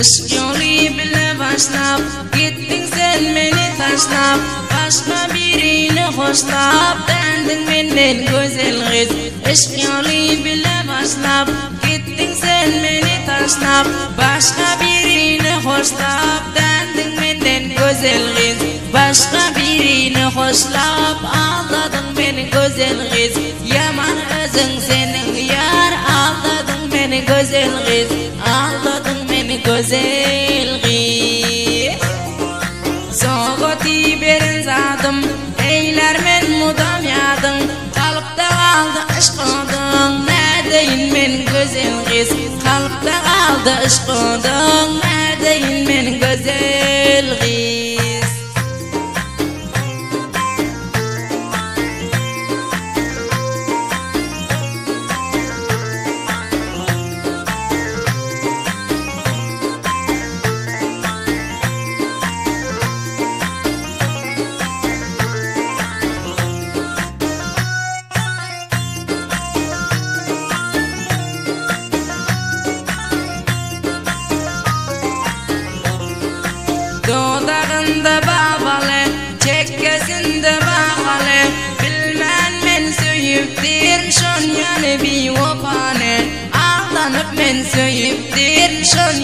Işk yolu bile başlap gittin sen beni taşlap başka birini hoşlap dendin menden güzel kız Işk yolu bile başlap gittin sen beni taşlap başka birini hoşlap dendin menden güzel kız başka birini hoşlap aldadın beni güzel kız yaman özün senin yar aldadın beni güzel kız aldadın beni güzel kız soğuti berin zadım eyler men mudam yadım kalıpta kaldı aşkıdın neredeyin men güzel kız kalıpta kaldı aşkıdın neredeyin men güzel kız Dodağında bağlı, çekkesinde bağlı bilmem men söyüptir şon yani bir vapane ağlanıp men söyüptir şon